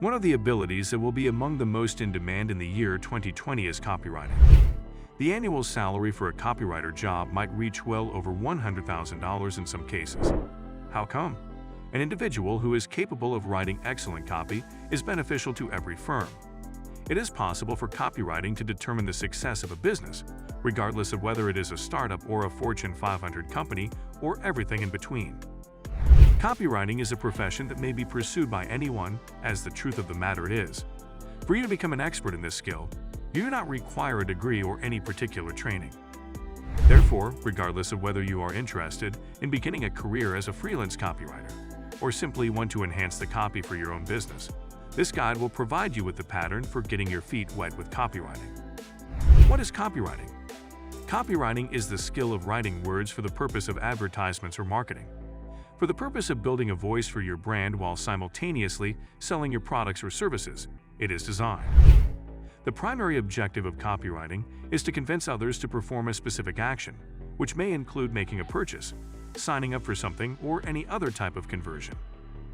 One of the abilities that will be among the most in demand in the year 2020 is copywriting. The annual salary for a copywriter job might reach well over $100,000 in some cases. How come? An individual who is capable of writing excellent copy is beneficial to every firm. It is possible for copywriting to determine the success of a business, regardless of whether it is a startup or a Fortune 500 company or everything in between. Copywriting is a profession that may be pursued by anyone, as the truth of the matter is. For you to become an expert in this skill, you do not require a degree or any particular training. Therefore, regardless of whether you are interested in beginning a career as a freelance copywriter or simply want to enhance the copy for your own business, this guide will provide you with the pattern for getting your feet wet with copywriting. What is copywriting? Copywriting is the skill of writing words for the purpose of advertisements or marketing. For the purpose of building a voice for your brand while simultaneously selling your products or services, it is designed. The primary objective of copywriting is to convince others to perform a specific action, which may include making a purchase, signing up for something, or any other type of conversion.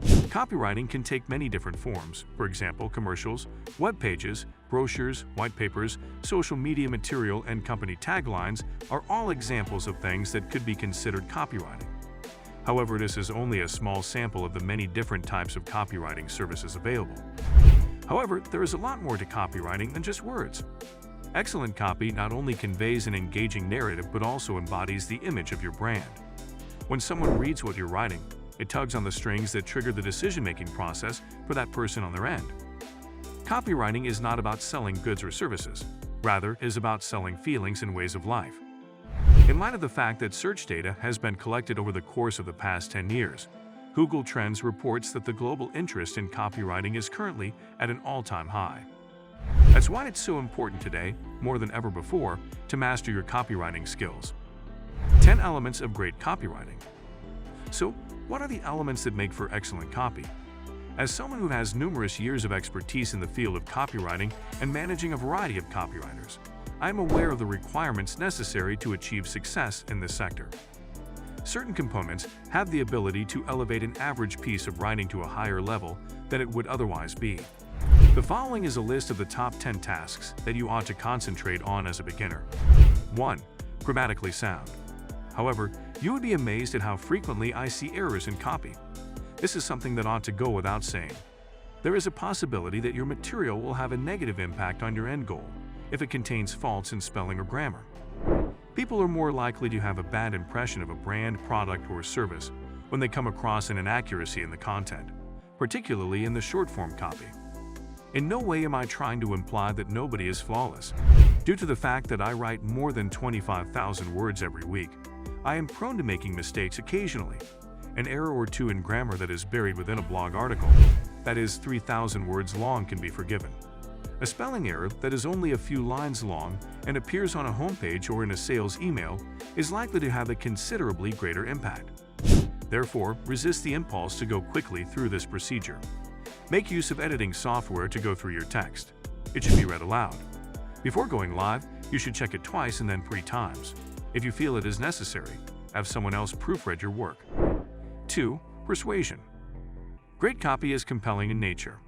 Copywriting can take many different forms. For example, commercials, web pages, brochures, white papers, social media material, and company taglines are all examples of things that could be considered copywriting. However, this is only a small sample of the many different types of copywriting services available. However, there is a lot more to copywriting than just words. Excellent copy not only conveys an engaging narrative but also embodies the image of your brand. When someone reads what you're writing, it tugs on the strings that trigger the decision-making process for that person on their end. Copywriting is not about selling goods or services. Rather, it is about selling feelings and ways of life. In light of the fact that search data has been collected over the course of the past 10 years, Google Trends reports that the global interest in copywriting is currently at an all-time high. That's why it's so important today, more than ever before, to master your copywriting skills. 10 elements of great copywriting. So, what are the elements that make for excellent copy? As someone who has numerous years of expertise in the field of copywriting and managing a variety of copywriters, I am aware of the requirements necessary to achieve success in this sector. Certain components have the ability to elevate an average piece of writing to a higher level than it would otherwise be. The following is a list of the top 10 tasks that you ought to concentrate on as a beginner. 1. Grammatically sound. However, you would be amazed at how frequently I see errors in copy. This is something that ought to go without saying. There is a possibility that your material will have a negative impact on your end goal if it contains faults in spelling or grammar. People are more likely to have a bad impression of a brand, product, or service when they come across an inaccuracy in the content, particularly in the short-form copy. In no way am I trying to imply that nobody is flawless. Due to the fact that I write more than 25,000 words every week, I am prone to making mistakes occasionally. An error or two in grammar that is buried within a blog article, that is 3,000 words long, can be forgiven. A spelling error that is only a few lines long and appears on a homepage or in a sales email is likely to have a considerably greater impact. Therefore, resist the impulse to go quickly through this procedure. Make use of editing software to go through your text. It should be read aloud. Before going live, you should check it twice and then 3 times. If you feel it is necessary, have someone else proofread your work. 2. Persuasion. Great copy is compelling in nature.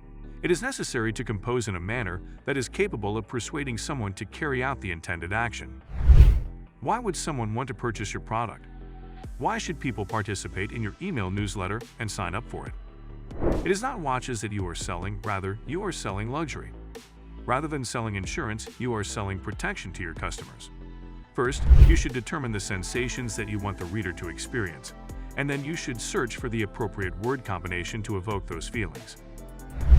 It is necessary to compose in a manner that is capable of persuading someone to carry out the intended action. Why would someone want to purchase your product? Why should people participate in your email newsletter and sign up for it? It is not watches that you are selling, rather, you are selling luxury. Rather than selling insurance, you are selling protection to your customers. First, you should determine the sensations that you want the reader to experience, and then you should search for the appropriate word combination to evoke those feelings.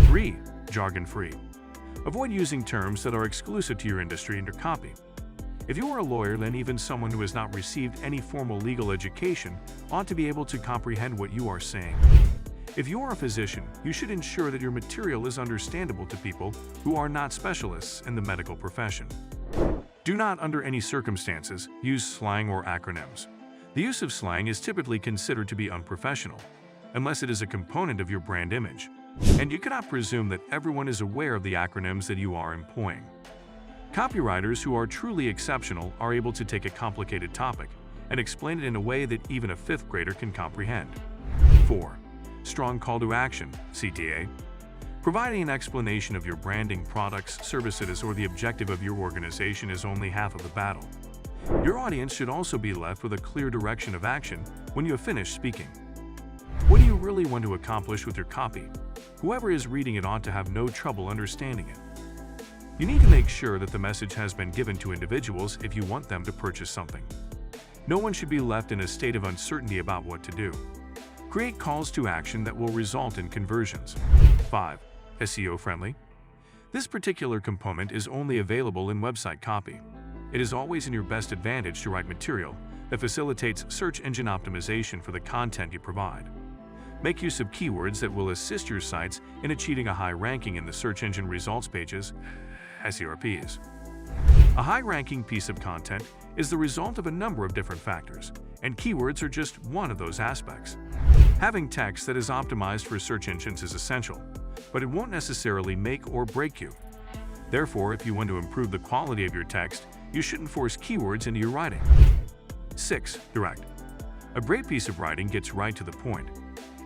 3. Jargon-free. Avoid using terms that are exclusive to your industry in your copy. If you are a lawyer, then even someone who has not received any formal legal education ought to be able to comprehend what you are saying. If you are a physician, you should ensure that your material is understandable to people who are not specialists in the medical profession. Do not, under any circumstances, use slang or acronyms. The use of slang is typically considered to be unprofessional, unless it is a component of your brand image, and you cannot presume that everyone is aware of the acronyms that you are employing. Copywriters who are truly exceptional are able to take a complicated topic and explain it in a way that even a 5th grader can comprehend. 4. Strong call to action, CTA. Providing an explanation of your branding, products, services, or the objective of your organization is only half of the battle. Your audience should also be left with a clear direction of action when you have finished speaking. What do you really want to accomplish with your copy? Whoever is reading it ought to have no trouble understanding it. You need to make sure that the message has been given to individuals if you want them to purchase something. No one should be left in a state of uncertainty about what to do. Create calls to action that will result in conversions. 5. SEO friendly. This particular component is only available in website copy. It is always in your best advantage to write material that facilitates search engine optimization for the content you provide. Make use of keywords that will assist your sites in achieving a high ranking in the search engine results pages, SERPs. A high-ranking piece of content is the result of a number of different factors, and keywords are just one of those aspects. Having text that is optimized for search engines is essential, but it won't necessarily make or break you. Therefore, if you want to improve the quality of your text, you shouldn't force keywords into your writing. 6. Direct. A great piece of writing gets right to the point.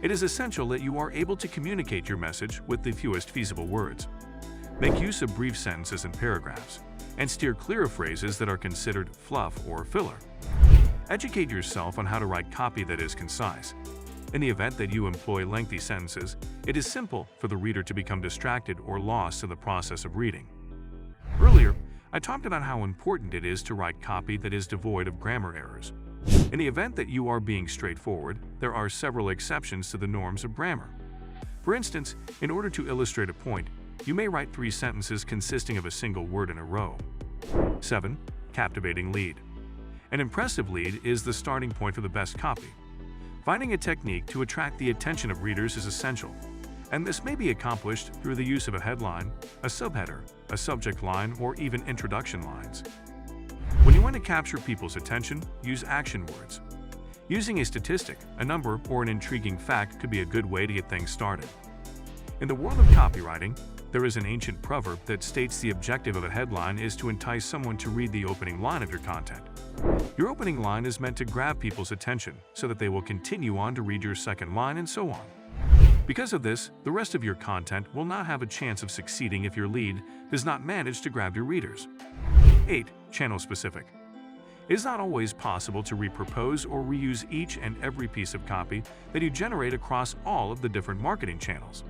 It is essential that you are able to communicate your message with the fewest feasible words. Make use of brief sentences and paragraphs, and steer clear of phrases that are considered fluff or filler. Educate yourself on how to write copy that is concise. In the event that you employ lengthy sentences, it is simple for the reader to become distracted or lost in the process of reading. Earlier, I talked about how important it is to write copy that is devoid of grammar errors. In the event that you are being straightforward, there are several exceptions to the norms of grammar. For instance, in order to illustrate a point, you may write 3 sentences consisting of a single word in a row. 7. Captivating lead. An impressive lead is the starting point for the best copy. Finding a technique to attract the attention of readers is essential, and this may be accomplished through the use of a headline, a subheader, a subject line, or even introduction lines. When you want to capture people's attention, use action words. Using a statistic, a number, or an intriguing fact could be a good way to get things started. In the world of copywriting, there is an ancient proverb that states the objective of a headline is to entice someone to read the opening line of your content. Your opening line is meant to grab people's attention so that they will continue on to read your second line and so on. Because of this, the rest of your content will not have a chance of succeeding if your lead does not manage to grab your readers. 8. Channel specific. It is not always possible to repurpose or reuse each and every piece of copy that you generate across all of the different marketing channels.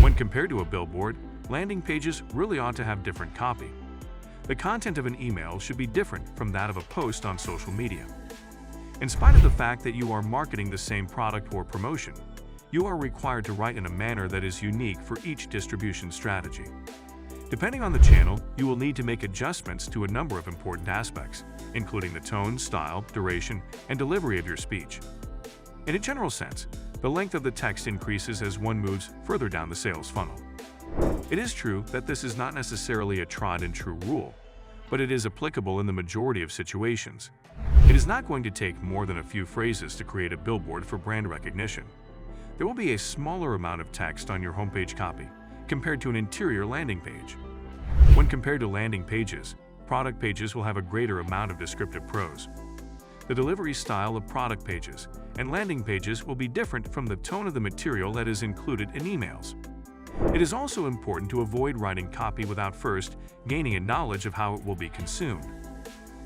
When compared to a billboard, landing pages really ought to have different copy. The content of an email should be different from that of a post on social media. In spite of the fact that you are marketing the same product or promotion, you are required to write in a manner that is unique for each distribution strategy. Depending on the channel, you will need to make adjustments to a number of important aspects, including the tone, style, duration, and delivery of your speech. In a general sense, the length of the text increases as one moves further down the sales funnel. It is true that this is not necessarily a tried-and-true rule, but it is applicable in the majority of situations. It is not going to take more than a few phrases to create a billboard for brand recognition. There will be a smaller amount of text on your homepage copy compared to an interior landing page. When compared to landing pages, product pages will have a greater amount of descriptive prose. The delivery style of product pages and landing pages will be different from the tone of the material that is included in emails. It is also important to avoid writing copy without first gaining a knowledge of how it will be consumed.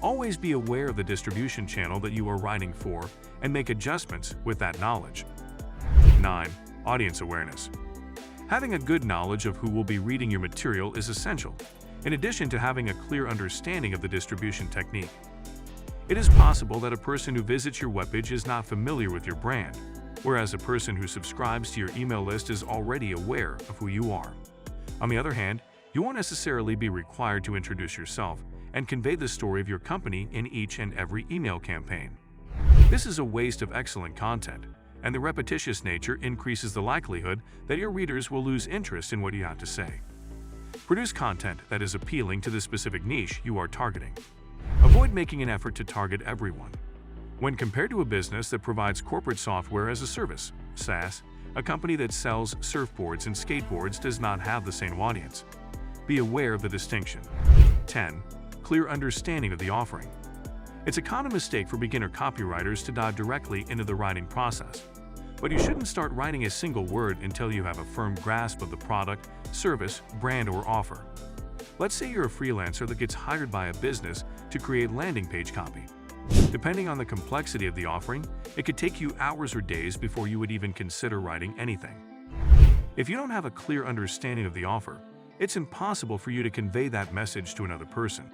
Always be aware of the distribution channel that you are writing for and make adjustments with that knowledge. 9. Audience awareness. Having a good knowledge of who will be reading your material is essential, in addition to having a clear understanding of the distribution technique. It is possible that a person who visits your webpage is not familiar with your brand, whereas a person who subscribes to your email list is already aware of who you are. On the other hand, you won't necessarily be required to introduce yourself and convey the story of your company in each and every email campaign. This is a waste of excellent content, and the repetitious nature increases the likelihood that your readers will lose interest in what you have to say. Produce content that is appealing to the specific niche you are targeting. Avoid making an effort to target everyone. When compared to a business that provides corporate software as a service, SaaS, a company that sells surfboards and skateboards does not have the same audience. Be aware of the distinction. 10. Clear understanding of the offering. It's a common mistake for beginner copywriters to dive directly into the writing process. But you shouldn't start writing a single word until you have a firm grasp of the product, service, brand, or offer. Let's say you're a freelancer that gets hired by a business to create landing page copy. Depending on the complexity of the offering, it could take you hours or days before you would even consider writing anything. If you don't have a clear understanding of the offer, it's impossible for you to convey that message to another person.